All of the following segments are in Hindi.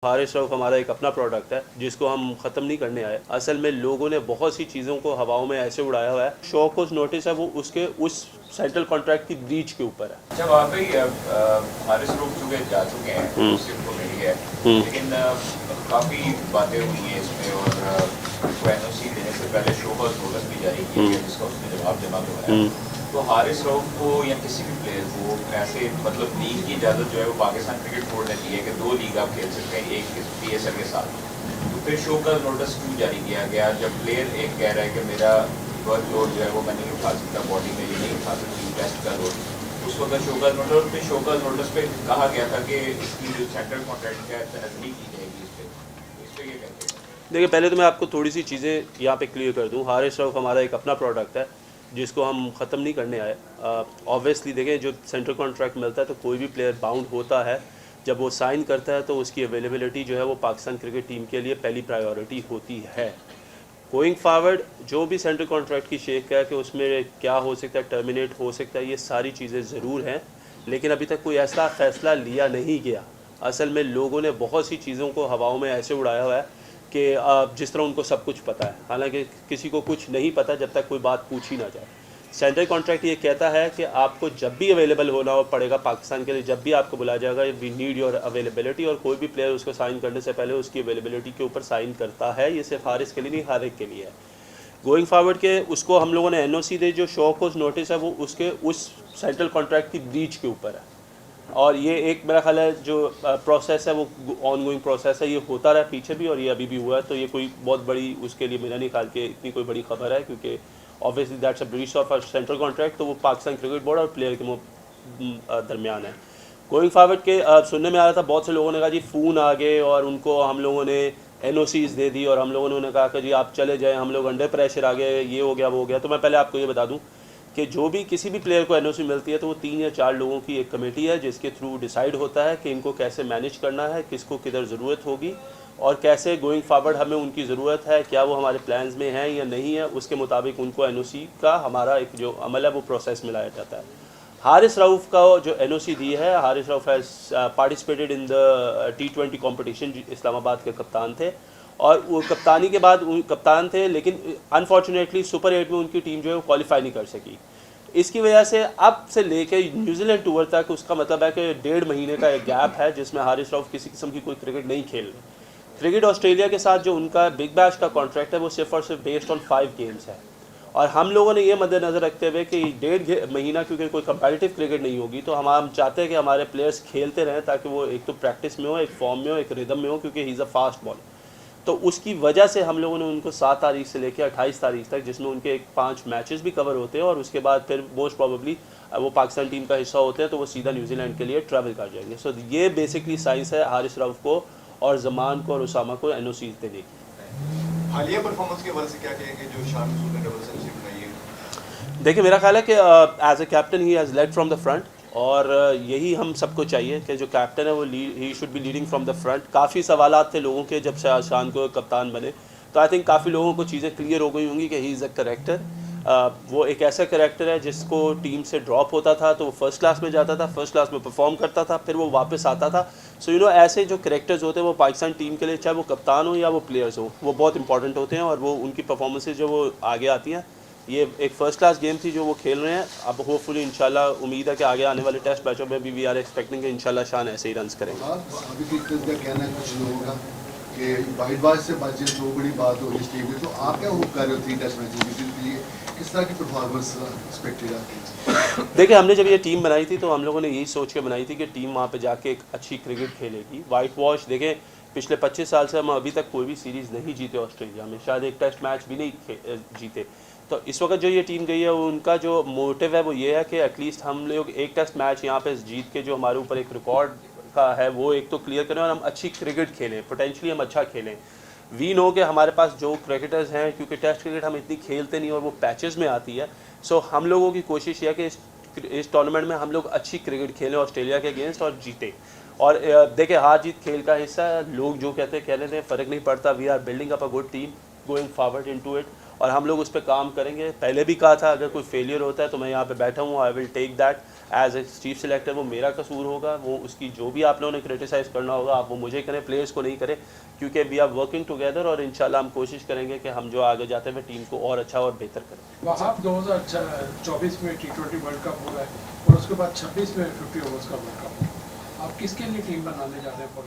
हारिस रऊफ हमारा एक अपना प्रोडक्ट है जिसको हम ख़त्म नहीं करने आए। असल में लोगों ने बहुत सी चीज़ों को हवाओं में ऐसे उड़ाया हुआ है। शो को नोटिस है वो उसके उस सेंट्रल कॉन्ट्रैक्ट की ब्रीच के ऊपर है। अच्छा वहाँ पे हारिस रऊफ चुके जा चुके हैं तो को मिल गया लेकिन काफ़ी बातें हुई हैं इसमें और एनओसी देने से पहले शो का नोटिस भी जारी किया गया जिसका उसने जवाब जमा करवाया। तो हारिस रऊफ को या किसी भी प्लेयर को ऐसे मतलब लीग की इजाज़त जो है वो पाकिस्तान क्रिकेट बोर्ड ने दी है कि 2 लीग आप खेल सकते हैं एक PSL के साथ। तो फिर शो का नोटिस क्यों जारी किया गया जब प्लेयर एक कह रहा है कि मेरा वर्क लोड जो है वो मैं नहीं उठा सकता, बॉडी में ये नहीं उठा सकती टेस्ट का लोड। उस वक्त शो का नोटिस पे कहा गया था कि इसकी जो सेंट्रल कॉन्ट्रैक्ट है तनज़ली की जाएगी इस पर ये कहते हैं। देखिए पहले तो मैं आपको थोड़ी सी चीज़ें यहाँ पे क्लियर कर दूँ। हारिस रऊफ हमारा एक अपना प्रोडक्ट है जिसको हम ख़त्म नहीं करने आए। ऑब्वियसली देखें जो सेंट्रल कॉन्ट्रैक्ट मिलता है तो कोई भी प्लेयर बाउंड होता है, जब वो साइन करता है तो उसकी अवेलेबिलिटी जो है वो पाकिस्तान क्रिकेट टीम के लिए पहली प्रायोरिटी होती है। गोइंग फॉरवर्ड जो भी सेंट्रल कॉन्ट्रैक्ट की शेख है कि उसमें क्या हो सकता है, टर्मिनेट हो सकता है, ये सारी चीज़ें ज़रूर हैं, लेकिन अभी तक कोई ऐसा फ़ैसला लिया नहीं गया। असल में लोगों ने बहुत सी चीज़ों को हवाओं में ऐसे उड़ाया हुआ है कि जिस तरह उनको सब कुछ पता है, हालांकि किसी को कुछ नहीं पता जब तक कोई बात पूछी ना जाए। सेंट्रल कॉन्ट्रैक्ट ये कहता है कि आपको जब भी अवेलेबल होना पड़ेगा पाकिस्तान के लिए, जब भी आपको बुलाया जाएगा, वी नीड योर अवेलेबिलिटी, और कोई भी प्लेयर उसको साइन करने से पहले उसकी अवेलेबिलिटी के ऊपर साइन करता है। ये सिर्फ हारिस के लिए नहीं, हर एक के लिए है। गोइंग फॉरवर्ड के उसको हम लोगों ने NOC दे, जो शो को नोटिस है वो उसके उस सेंट्रल कॉन्ट्रैक्ट की ब्रीच के ऊपर है। और ये एक मेरा ख्याल है जो प्रोसेस है वो ऑन गोइंग प्रोसेस है, ये होता रहा पीछे भी और ये अभी भी हुआ है। तो ये कोई बहुत बड़ी उसके लिए मेरा नहीं ख्याल कि इतनी कोई बड़ी खबर है, क्योंकि obviously that's a breach of a central contract, तो वो पाकिस्तान क्रिकेट बोर्ड और प्लेयर के दरमियान है। गोइंग फॉरवर्ड के सुनने में आ रहा था, बहुत से लोगों ने कहा जी फ़ोन आ गए और उनको हम लोगों ने NOCs दे दी और हम लोगों ने उन्हें कहा कि जी आप चले जाएं, हम लोग अंडर प्रेशर आ गए, ये हो गया वो हो गया। तो मैं पहले आपको ये बता दूं कि जो भी किसी भी प्लेयर को NOC मिलती है तो वो 3 या 4 लोगों की एक कमेटी है जिसके थ्रू डिसाइड होता है कि इनको कैसे मैनेज करना है, किसको किधर ज़रूरत होगी और कैसे गोइंग फॉरवर्ड हमें उनकी ज़रूरत है, क्या वो हमारे प्लान्स में हैं या नहीं है, उसके मुताबिक उनको NOC का हमारा एक जो अमल है वो प्रोसेस में लाया जाता है। हारिस रऊफ का जो NOC दी है, Haris Rauf has participated in the T20 competition, Islamabad के कप्तान थे और वो कप्तानी के बाद कप्तान थे, लेकिन अनफॉर्चुनेटली सुपर 8 में उनकी टीम जो है वो क्वालिफाई नहीं कर सकी। इसकी वजह से अब से लेके न्यूजीलैंड टूर तक उसका मतलब है कि 1.5 महीने का एक गैप है जिसमें हारिस रऊफ किसी किस्म की कोई क्रिकेट नहीं खेल रहे। क्रिकेट ऑस्ट्रेलिया के साथ जो उनका बिग बैश का कॉन्ट्रैक्ट है वो सिर्फ और सिर्फ बेस्ड ऑन 5 गेम्स है और हम लोगों ने ये मद्देनज़र रखते हुए कि 1.5 महीना क्योंकि कोई कंपेटिटिव क्रिकेट नहीं होगी तो हम चाहते हैं कि हमारे प्लेयर्स खेलते रहें ताकि वो एक तो प्रैक्टिस में हो, एक फॉर्म में हो, एक रिदम में हो, क्योंकि he is a fast bowler. तो उसकी वजह से हम लोगों ने उनको 7 तारीख से लेकर 28 तारीख तक, जिसमें उनके 5 मैचेस भी कवर होते हैं और उसके बाद फिर मोस्ट प्रॉबेबली वो पाकिस्तान टीम का हिस्सा होते हैं तो वो सीधा न्यूजीलैंड के लिए ट्रैवल कर जाएंगे। सो ये बेसिकली साइंस है हारिस रऊफ को और जमान को और उसामा को NOC देने की। हालिया परफॉर्मेंस के वजह से क्या कहेंगे जो शान ने डबल सेंचुरी बनाई है? देखिए मेरा ख्याल है कि as a captain he has led from the front और यही हम सबको चाहिए कि जो कैप्टन है वो he should be leading from the front. काफ़ी सवालात थे लोगों के जब शान को कप्तान बने, तो आई थिंक काफ़ी लोगों को चीज़ें क्लियर हो गई होंगी कि ही इज़ अ करेक्टर। वो एक ऐसा करेक्टर है जिसको टीम से ड्रॉप होता था तो वो फर्स्ट क्लास में जाता था, फर्स्ट क्लास में परफॉर्म करता था, फिर वो वापस आता था। सो यू नो ऐसे जो करेक्टर्स होते हैं वो पाकिस्तान टीम के लिए, चाहे वो कप्तान हो या वो प्लेयर्स हो, वो बहुत इंपॉर्टेंट होते हैं और वो उनकी परफॉर्मेंसेज जो वो आगे आती हैं। ये एक फ़र्स्ट क्लास गेम थी जो वो खेल रहे हैं। अब होपफुली इंशाल्लाह उम्मीद है कि आगे आने वाले टेस्ट मैचों में भी वी आर एक्सपेक्टिंग कि इंशाल्लाह शान ऐसे ही रन्स करेंगे। अभी क्रिकेट का कहना है कुछ लोगों का कि वाइटवाश से बचे तो बड़ी बात हो इस टीम में, तो आप क्या होप कर रहे हो 3 टेस्ट मैचेस के लिए, किस तरह की परफॉर्मेंस एक्सपेक्टेड है? देखिए हमने जब ये टीम बनाई थी तो हम लोगों ने यही सोच के बनाई थी कि टीम वहाँ पे जाके एक अच्छी क्रिकेट खेलेगी। वाइट वॉश देखें, पिछले 25 साल से हम अभी तक कोई भी सीरीज़ नहीं जीते ऑस्ट्रेलिया में, शायद एक टेस्ट मैच भी नहीं जीते। तो इस वक्त जो ये टीम गई है उनका जो मोटिव है वो ये है कि एटलीस्ट हम लोग एक टेस्ट मैच यहाँ पे जीत के जो हमारे ऊपर एक रिकॉर्ड का है वो एक तो क्लियर करें और हम अच्छी क्रिकेट खेलें, पोटेंशली हम अच्छा खेलें। वी नो कि हमारे पास जो क्रिकेटर्स हैं, क्योंकि टेस्ट क्रिकेट हम इतनी खेलते नहीं और वो पैचेस में आती है। सो हम लोगों की कोशिश है कि इस टूर्नामेंट में हम लोग अच्छी क्रिकेट खेलें ऑस्ट्रेलिया के अगेंस्ट और जीतें। और देखिए हार जीत खेल का हिस्सा है, लोग जो कहते हैं कह लेते हैं, फ़र्क नहीं पड़ता। We are building up a good team going forward into it और हम लोग उस पर काम करेंगे। पहले भी कहा था अगर कोई फेलियर होता है तो मैं यहाँ पे बैठा हूँ, I will take that as a chief selector वो मेरा कसूर होगा, वो उसकी जो भी आप लोगों ने क्रिटिसाइज़ करना होगा आप वो मुझे करें, प्लेयर्स को नहीं करें, क्योंकि वी आर वर्किंग टुगेदर और इंशाल्लाह हम कोशिश करेंगे कि हम जो आगे जाते हुए टीम को और अच्छा और बेहतर करें। आप 2024 में T20 वर्ल्ड कप हो रहा है और उसके बाद 26 में 50 ओवर्स का वर्ल्ड कप होगा, आप किसके लिए टीम बनाने जा रहे हैं फॉर?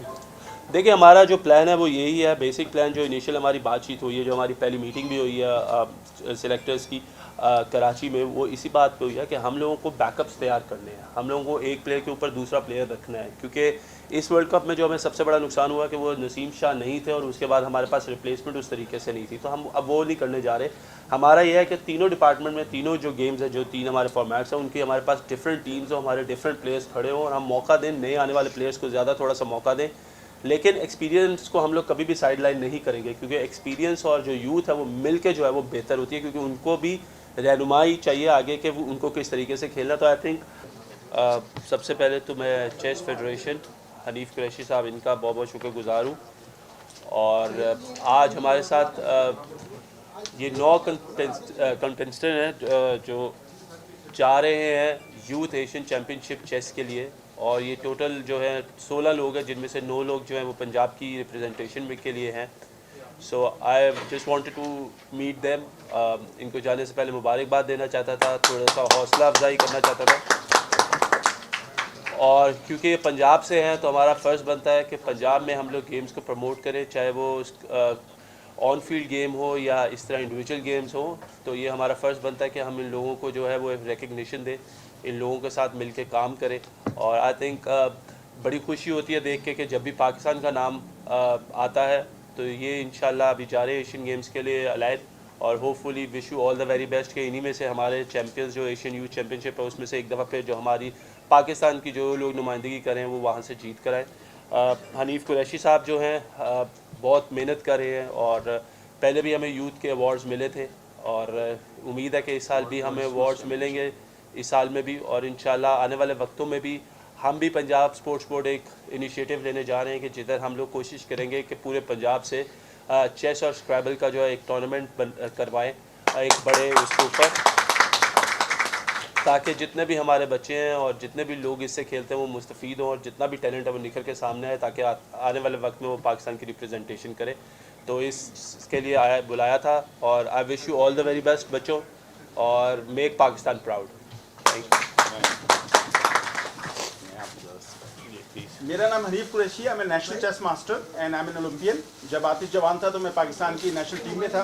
देखिए हमारा जो प्लान है वो यही है, बेसिक प्लान जो इनिशियल हमारी बातचीत हुई है, जो हमारी पहली मीटिंग भी हुई है सिलेक्टर्स की कराची में, वो इसी बात पे हुई है कि हम लोगों को बैकअप्स तैयार करने हैं, हम लोगों को एक प्लेयर के ऊपर दूसरा प्लेयर रखना है, क्योंकि इस वर्ल्ड कप में जो हमें सबसे बड़ा नुकसान हुआ कि वो नसीम शाह नहीं थे और उसके बाद हमारे पास रिप्लेसमेंट उस तरीके से नहीं थी, तो हम अब वो नहीं करने जा रहे। हमारा ये है कि तीनों डिपार्टमेंट में तीनों जो गेम्स हैं, जो 3 हमारे फॉर्मेट्स हैं, उनकी हमारे पास डिफरेंट टीम्स हो, हमारे डिफरेंट प्लेयर्स खड़े हों और हम मौका दें, नए आने वाले प्लेयर्स को ज़्यादा थोड़ा सा मौका दें, लेकिन एक्सपीरियंस को हम लोग कभी भी साइड लाइन नहीं करेंगे, क्योंकि एक्सपीरियंस और जो यूथ है वो मिल के जो है वो बेहतर होती है, क्योंकि उनको भी रहनुमाई चाहिए आगे के वो उनको किस तरीके से खेलना। तो आई थिंक सबसे पहले तो मैं चेस फेडरेशन हनीफ कुरैशी साहब इनका बहुत बहुत शुक्रगुजार हूँ, और आज हमारे साथ ये 9 कंटेस्टेंट हैं जो जा रहे हैं यूथ एशियन चैम्पियनशिप चेस के लिए, और ये टोटल जो है 16 लोग हैं, जिनमें से 9 लोग जो हैं वो पंजाब की रिप्रेजेंटेशन में के लिए हैं। So I just wanted to meet them. इनको जाने से पहले मुबारकबाद देना चाहता था, थोड़ा सा हौसला अफजाई करना चाहता था, और क्योंकि ये पंजाब से हैं तो हमारा फ़र्ज़ बनता है कि पंजाब में हम लोग गेम्स को प्रमोट करें, चाहे वो ऑन फील्ड गेम हो या इस तरह इंडिविजुअल गेम्स हो। तो ये हमारा फ़र्ज़ बनता है कि हम इन लोगों को जो है वो रिकग्निशन दें, इन लोगों के साथ मिल के काम करें। और आई थिंक बड़ी खुशी होती है देख के कि जब भी पाकिस्तान का नाम आता है तो ये इंशाल्लाह अभी जा रहे एशियन गेम्स के लिए अलाइड, और hopefully wish you all the very best कि इन्हीं में से हमारे चैम्पियंस जो एशियन यूथ चैम्पियनशिप है उसमें से एक दफ़ा फिर जो हमारी पाकिस्तान की जो लोग नुमाइंदगी करें वो वहाँ से जीत कर आए। हनीफ कुरैशी साहब जो हैं बहुत मेहनत कर रहे हैं, और पहले भी हमें यूथ के अवार्ड्स मिले थे, और उम्मीद है कि इस साल भी हमें अवार्ड्स मिलेंगे, इस साल में भी, और इंशाल्लाह आने वाले वक्तों में भी हम भी पंजाब स्पोर्ट्स बोर्ड एक इनिशिएटिव लेने जा रहे हैं कि जिधर हम लोग कोशिश करेंगे कि पूरे पंजाब से चेस और स्क्रैबल का जो है एक टूर्नामेंट करवाएं एक बड़े उसके ऊपर, ताकि जितने भी हमारे बच्चे हैं और जितने भी लोग इससे खेलते हैं वो मुस्तफ़ीद हों, और जितना भी टैलेंट है वो निखर के सामने आए, ताकि आने वाले वक्त में वो पाकिस्तान की रिप्रेजेंटेशन करे। तो इसके लिए बुलाया था, और I wish you all the very best बच्चों, और make Pakistan proud. Thank you. मेरा नाम हनीफ कुरैशी है, मैं national chess master and I am an Olympian. जब आतिश जवान था तो मैं पाकिस्तान की नेशनल टीम में था।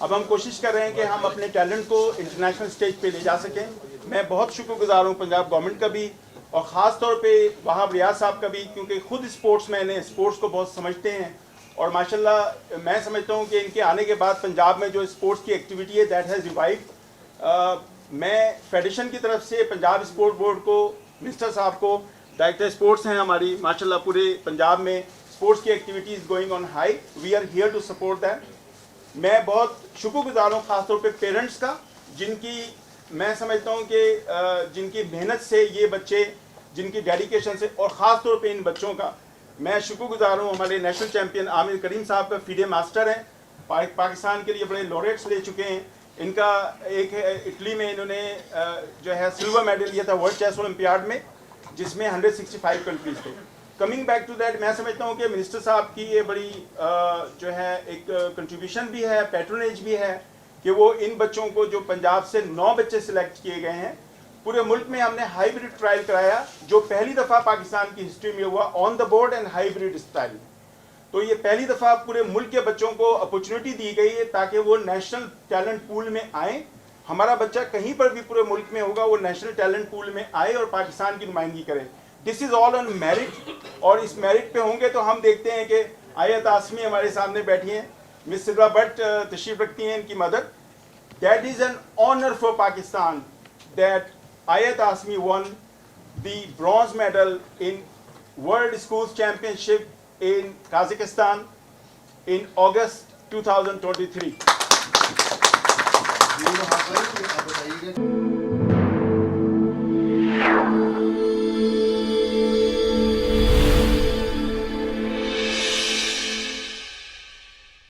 अब हम कोशिश कर रहे हैं कि हम अपने टैलेंट को इंटरनेशनल स्टेज पे ले जा सकें। मैं बहुत शुक्रगुजार हूँ पंजाब गवर्नमेंट का भी, और ख़ास तौर पे वहाब रियाज साहब का भी, क्योंकि खुद स्पोर्ट्समैन हैं, स्पोर्ट्स को बहुत समझते हैं, और माशाल्लाह मैं समझता हूँ कि इनके आने के बाद पंजाब में जो स्पोर्ट्स की एक्टिविटी है दैट हैज़ रिवाइव्ड। मैं फेडरेशन की तरफ से पंजाब स्पोर्ट बोर्ड को, मिनिस्टर साहब को, डायरेक्टर स्पोर्ट्स हैं हमारी, माशाल्लाह पूरे पंजाब में स्पोर्ट्स की activity is going on high, we are here to support that. मैं बहुत शुक्रगुजार हूँ ख़ासतौर पे पेरेंट्स का, जिनकी मैं समझता हूँ कि जिनकी मेहनत से ये बच्चे, जिनकी डेडिकेशन से, और ख़ास तौर पे इन बच्चों का मैं शुक्रगुजार हूँ। हमारे नेशनल चैम्पियन आमिर करीम साहब का फीडे मास्टर हैं, पाकिस्तान के लिए बड़े लॉरेट्स ले चुके हैं। इनका एक इटली में इन्होंने जो है सिल्वर मेडल लिया था वर्ल्ड चेस ओलंपियाड में, जिसमें 165 कंट्रीज थे। कमिंग बैक टू दैट, मैं समझता हूँ कि मिनिस्टर साहब की ये बड़ी जो है एक कंट्रीब्यूशन भी है, पैट्रोनेज भी है, कि वो इन बच्चों को, जो पंजाब से 9 बच्चे सिलेक्ट किए गए हैं, पूरे मुल्क में हमने हाइब्रिड ट्रायल कराया, जो पहली दफ़ा पाकिस्तान की हिस्ट्री में हुआ, on the board and hybrid style. तो ये पहली दफ़ा पूरे मुल्क के बच्चों को अपॉर्चुनिटी दी गई है ताकि वो नेशनल टैलेंट पूल में आए। हमारा बच्चा कहीं पर भी पूरे मुल्क में होगा वो नेशनल टैलेंट पूल में आए और पाकिस्तान की नुमाइंदगी करे। This is all on merit, और इस मेरिट पे होंगे तो हम देखते हैं कि आयत आसमी हमारे सामने बैठी हैं, मिस सिद्रा भट्ट तशरीफ रखती हैं, इनकी mother. That is an honour for Pakistan that Ayat Asmi won the bronze medal in world schools championship in Kazakhstan in August 2023.